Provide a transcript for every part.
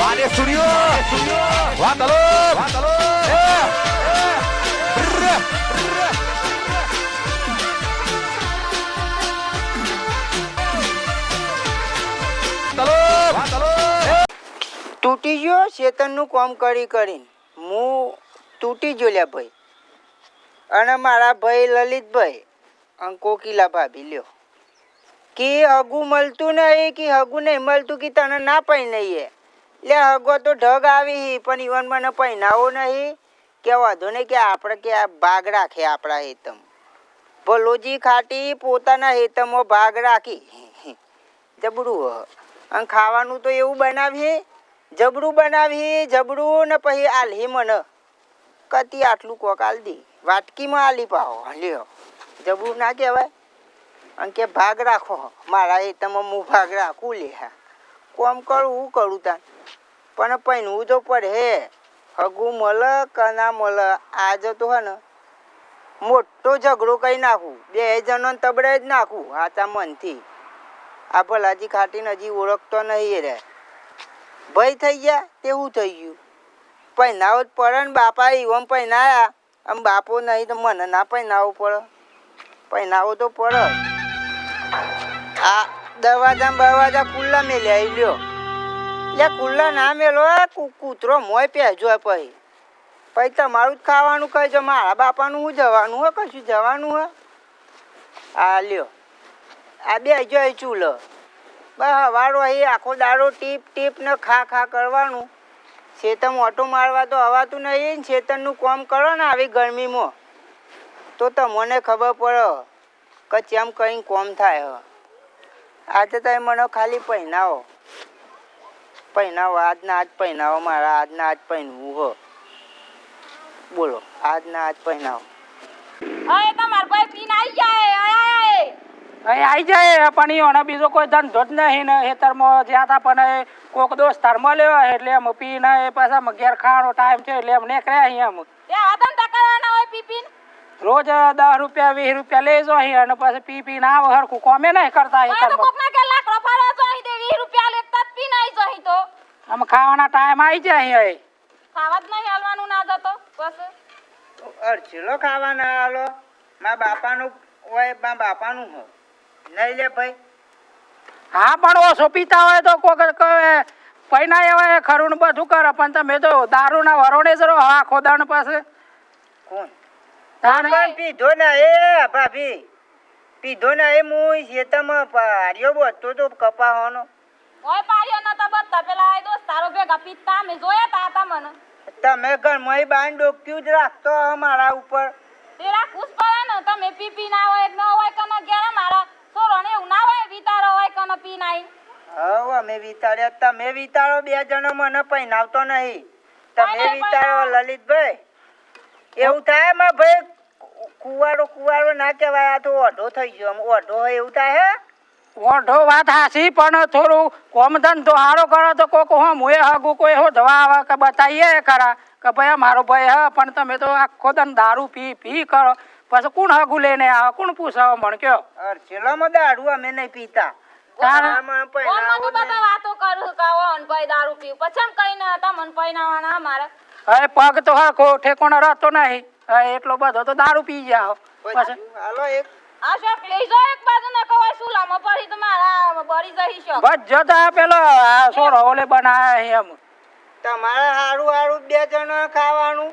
વારે સૂર્યો વાત હલો તૂટી ગયો શેતનનું કામ કરી કરીને હું તૂટી ગયો લ્યા ભાઈ. અને મારા ભાઈ લલિતભાઈ અને કોકિલા ભાભી લ્યો કે હગું મળતું નહીં કે હગું નહીં મળતું કે તને ના પહેણાઈએ. લે હગો તો ઢગ આવી પણ ઈવન મને પહેણાવો નહીં કે વાંધો નહીં કે આપણે કે આ ભાગ રાખે આપણા હેતમ. ભલોજી ખાટી પોતાના હેતમમાં ભાગ રાખી જબરું. અને ખાવાનું તો એવું બનાવીએ જબરું બનાવી જબરું ને પછી આલી મને કતી આટલું કોક આલ દી વાટકીમાં આલી પાવો લ્યો જબરું ના કહેવાય. અને કે ભાગ રાખો મારા હેતમાં હું ભાગ રાખું લે હા કોમ કરું હું કરું તાન પણ પહેરવું તો પડે હે. હગું મળે કે ના મળે આજે તો હે ને મોટો ઝઘડો કરી નાખું 2 જણોને તબડે જ નાખું હાચા મનથી. આ ભલાજી ખાટીને હજી ઓળખતો નહીં રે ભાઈ થઈ ગયા તેવું થઈ ગયું. પહેનાવો જ પડે ને બાપા એવમ પહેનાયા આમ બાપો નહીં તો મને ના પહેનાવવું પડે પહેનાવો તો પડે. આ દરવાજા બરવાજા ખુલ્લા મેલ્યા લ્યો લે ખુલ્લા ના મેલો કૂતરો મોય પહેજો પછી તમારું જ ખાવાનું કહેજો મારા બાપાનું શું જવાનું હે કશું જવાનું હે. આ લ્યો આ બે જો ચૂલો બસ હવારો અહીં આખો દાડો ટીપ ટીપ ને ખા ખા કરવાનું. શેતમ ઓટો મારવા તો હવાતું નહીં ને શેતનનું કામ કરો ને આવી ગરમીમાં તો તમને ખબર પડે કે ચેમ કરીને કોમ થાય. આજે તમે મને ખાલી પહેનાવો આજના આજ પહેનાવો મારા આજના આજ પહેનવું હો. બોલો આજના આજ પહેનાવો. અય તમાર ભાઈ પીને આવી જાય અહીં આવી જાય પણ એનો બીજો કોઈ ધંધો જ નહીં ને ખેતરમાં જ્યાં તા પણ કોક દોસ્તાર મળ્યો એટલે એમ પીને પાછા ઘેર ખાવાનો ટાઈમ છે એટલે એમ નીકળ્યા અહીંયા કરવાના હોય પીપીન રોજ 10 રૂપિયા 20 રૂપિયા લઈ જો અહીં અને પછી પી પીને આવે હરખું કોમે નહીં કરતા આમ ખાવાના ટાઈમ આવી જાય અહીં ખાવા જ નહીં હાલવાનું ના જતો બસ અરછેલો ખાવાના હાલો મારા બાપાનું હોય મારા બાપાનું હોય નહીં લે ભાઈ. હા પણ ઓછો પીતા હોય તો કોક પૈના એવા ખરું ને બધું કરે પણ તમે તો દારૂના વરોડે જ રહો આખો દાણ પાસે. કોણ પીધો ને એ ભાભી પીધો ને એ હું શેતામાં પાર્યો બધો તો કપાવાનો ઓય પાર્યો ન તો બત્તા પેલા આ દોસ્તારો ભેગા પીતા અમે જોયા તા મને. તમે ઘરમાં બાંધ ડોક્યું જ રાખતો મારા ઉપર તેરા ખુશ પડે ને તમે પી પી ના હોય ન હોય કને ઘેર મારા સોરો ને એવું ના હોય વિતારો હોય કને પી નાઈ. હવે અમે વિતાડ્યા તમે વિતાડો 2 જણો મને પહેનાવતો નહીં તમે વિતાડો લલિતભાઈ. એવું થાય માં ભાઈ કુવારો ના કહેવાય આ તો ઓઢો થઈ ગયો ઓઢો એવું થાય હે. ઓઢો વાત હાસી પણ થોડું કોમ ધંધો હારો કરો તો કોક હો મુએ હગું કોઈ હો દવા આવે કે બતાવીએ ખરા કે ભાઈ મારો ભાઈ હા પણ તમે તો આખો દન દારૂ પી કરો પછી કોણ હગું લઈને આવે કોણ પૂછાવો મને કયો. અરછેલામાં દારૂ અમે નહીં પીતા. વાતો કરું કાવન ભાઈ દારૂ પીવ પછી કઈને તમને પૈનાવાના મારે હવે પગ તો હરખો ઠેકોણો રહેતો નહીં એટલો બધો તો દારૂ પી જાઓ પછી હાલો એક આ શોક લઈ જો એક બાજુ ને કવાય સુલામાં પડી તો મારા બળી જઈ શોક બસ જતા પેલો સોરો ઓલે બનાયા એમ તમારે હારું 2 જણો ખાવાનું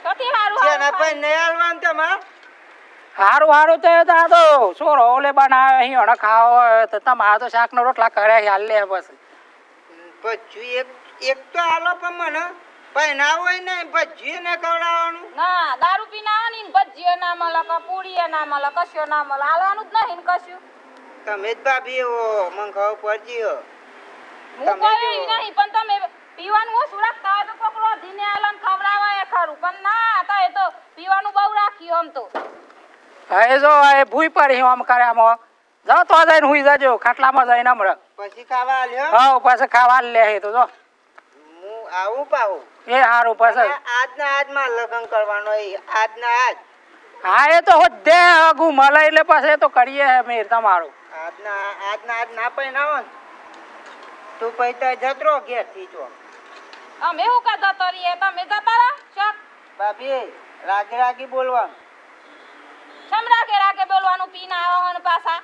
સતી હારું જેના પર નહીં હાલવાનું તમારે હારું તો સોરો ઓલે બનાવ્યા અહીં ખાવો તો તમારે તો શાકનો રોટલા કર્યા હાલ લે બસ પછી એક તો હાલો પણ મને પહેનાવો હોય ને ભજીએ ને ખવડાવવાનું ના દારૂ પીનાવાની ને ભજીએ ના મળે કે પૂરીએ ના મળે કશું ના મળે હાલવાનું જ નહીં કશું. તમે જ ભાભી એવો મને ખબર પડજી હો. હું કોઈ નહીં પણ તમે પીવાનું ઓછું રાખતા હોય તો પકડો ધીને હાલન ખવડાવે ખરું પણ ના તો એ તો પીવાનું બહુ રાખ્યું આમ તો. હવે જો એ ભૂઈ પડી આમ કરે આમ જાઓ તો જઈને હુઈ જજો ખાટલામાં જઈને હમણાં પછી ખાવા આલ્યો હા પછી ખાવા લે તો જો હું આવું પાહું એ હારું પછી આજના આજ માં લગ્ન કરવાનો આજના આજ. હા એ તો હોદે આગુ મળે એટલે પછી તો કરીએ મેર તમારું આજના આજ ના પહેનાવો ને તું પૈસા જતરો ઘેરથી જો અમે શું કા જતો રહીએ તમે જતા રહો શોખ ભાભી રાગે રાગી બોલવાનું સમ રાગે બોલવાનું પીને આવો ને પાછા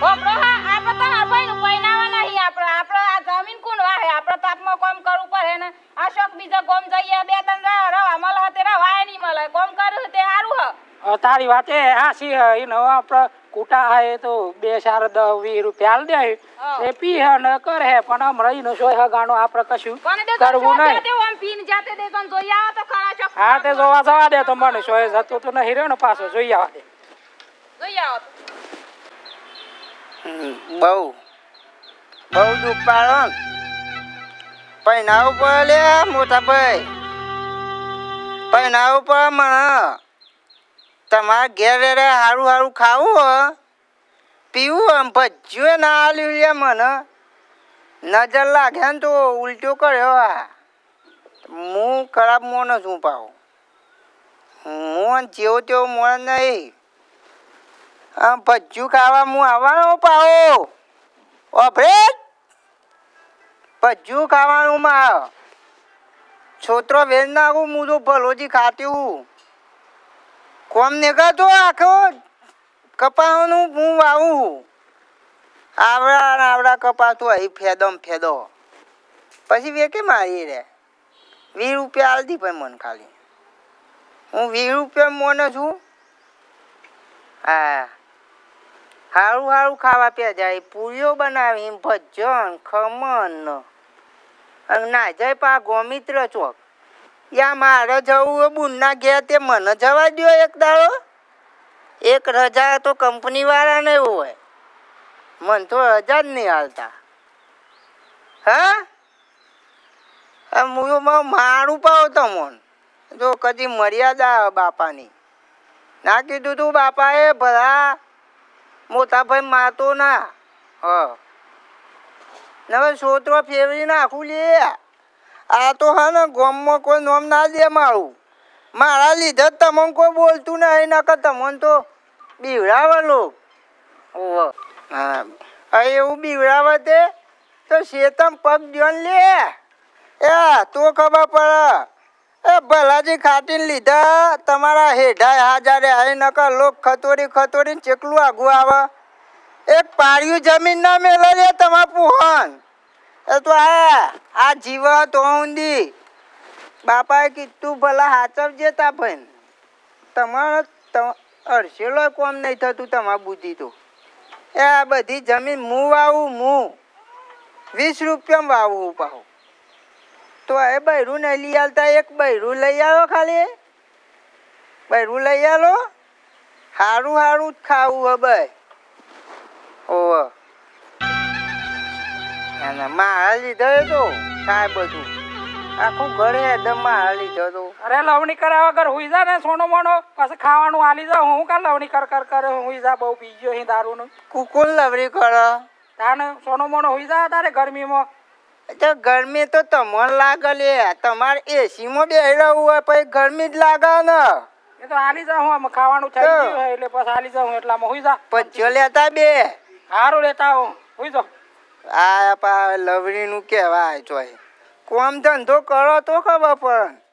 બાપરો હા આપણે તો ભાઈનું પૈનાવા નહીં આપણે આ જમીન કોણ વાહે આપણે તાપમાં કામ કરવું પડે ને આ શોખ બીજા ગોમ જઈએ બે ત્રણ રવા મળે તે રવાય નહીં મળે કામ કર્યું તે સારું હ તારી વાત એ હાસી હે એને આપણે કૂટા હે તો 2-4-10-20 રૂપિયા આલ દે એ પી હે ને કરે હે પણ આમ રહીને સોય હગાનો આપણે કશું કરવું નહીં આમ પીને જાતે દે કોણ જોઈ આવો તો ખરા શોખ હા તે જોવા જવા દે તો મને સોય જતો તો નહીં રહ્યો ને પાછો જોઈ આવવા દે જોઈ આવો બહુ દુઃખ પાડો પૈનાવું પડે લે મોટા ભાઈ પૈનાવું પડે મને તમારે ઘેર હારું હારું ખાવું હો પીવું આમ ભજ્યું ના આલ્યું લે મને નજર લાગે ને તો ઉલટો કર્યો આ હું ખરાબ મોણ છું પાઉં હું જેવો તેવો મોણ નહીં આમ ભજ્યું ખાવા હું આવવાનો પાઉં ઓભરે ભજ્યું ખાવાનું માં છોતરો વેચ નાખું હું તો ભલોજી ખાતી હું કોમ નીકળતો આખો કપાવાનું હું વાવું આવડા કપાતું અહીં ફેદો પછી વેકે મારી રે 20 રૂપિયા આલતી પણ મને ખાલી હું 20 રૂપિયા મોને છું હા હારું ખાવા પે જાય પૂરીઓ બનાવી ભજન ખમણ અને ના જાય પા ગોમિત્ર ચોક યા મારે જવું બુનના ઘેર તે મને જવા દો એક દાડો એક રજા તો કંપની વાળાને હોય મને તો રજા જ નહીં હાલતા હા હું મારું પાવ તમોન જો કદી મર્યાદા બાપાની ના કીધું તું બાપાએ ભલા મોટા ભાઈ માતો ના હવે છોતરો ફેરવી નાખું લે આ તો હા ને ગામમાં કોઈ નામ ના દે મારા લીધે તમને કોઈ બોલતું નહીં નકર તમને તો બીવડાવે લોક હા એવું બીવડાવે તે તો શેતમ પગ દ્યોન લે એ તો ખબર પડે એ ભલાજી ખાટીને લીધા તમારા હેઢાય હાજારે આઈ નકર લોક ખતોરી ચેકલું આગું આવે એક પાડ્યું જમીન ના મેલે લે તમાર પુહન એ તો આ જીવ તો ઊંધી બાપાએ કીધું ભલા હાચવજે તા ભાઈ તમારે અરસેલો કોમ નહીં થતું તમાર બુદ્ધિ તો એ આ બધી જમીન હું વાવું 20 રૂપિયામાં વાવું પાહું તો એ બૈરું નહીં લઈ આવતા એક બૈરું લઈ આવો ખાલી બૈરું લઈ આવો હારું જ ખાવું હે ભાઈ ઓહ મારા લીધો તો થાય બધું આખું ઘરે એકદમ મારા લીધો તો અરે લવણી કર્યા વગર હુઈ જા ને સોનો મોનો પછી ખાવાનું આલી જા હું કા લવણી કરે હુઈ જા બહુ પી ગયો અહીં દારૂનું કુકુલ લવરી કરે તાને સોનો મોનો હુઈ જા તારે ગરમીમાં તો ગરમી તો તમને લાગે લે તમારે એસીમાં બેહી રહેવું હોય પછી ગરમી જ લાગે ને એ તો આલી જા હું ખાવાનું થઈ ગયું હોય એટલે પછી આલી જાઉં એટલામાં હુઈ જા પછી લેતા બે સારું લેતા આવું હુઈ જા આ લવરી નું કેવાય ચોય કોમ ધંધો કરો તો ખબર પડે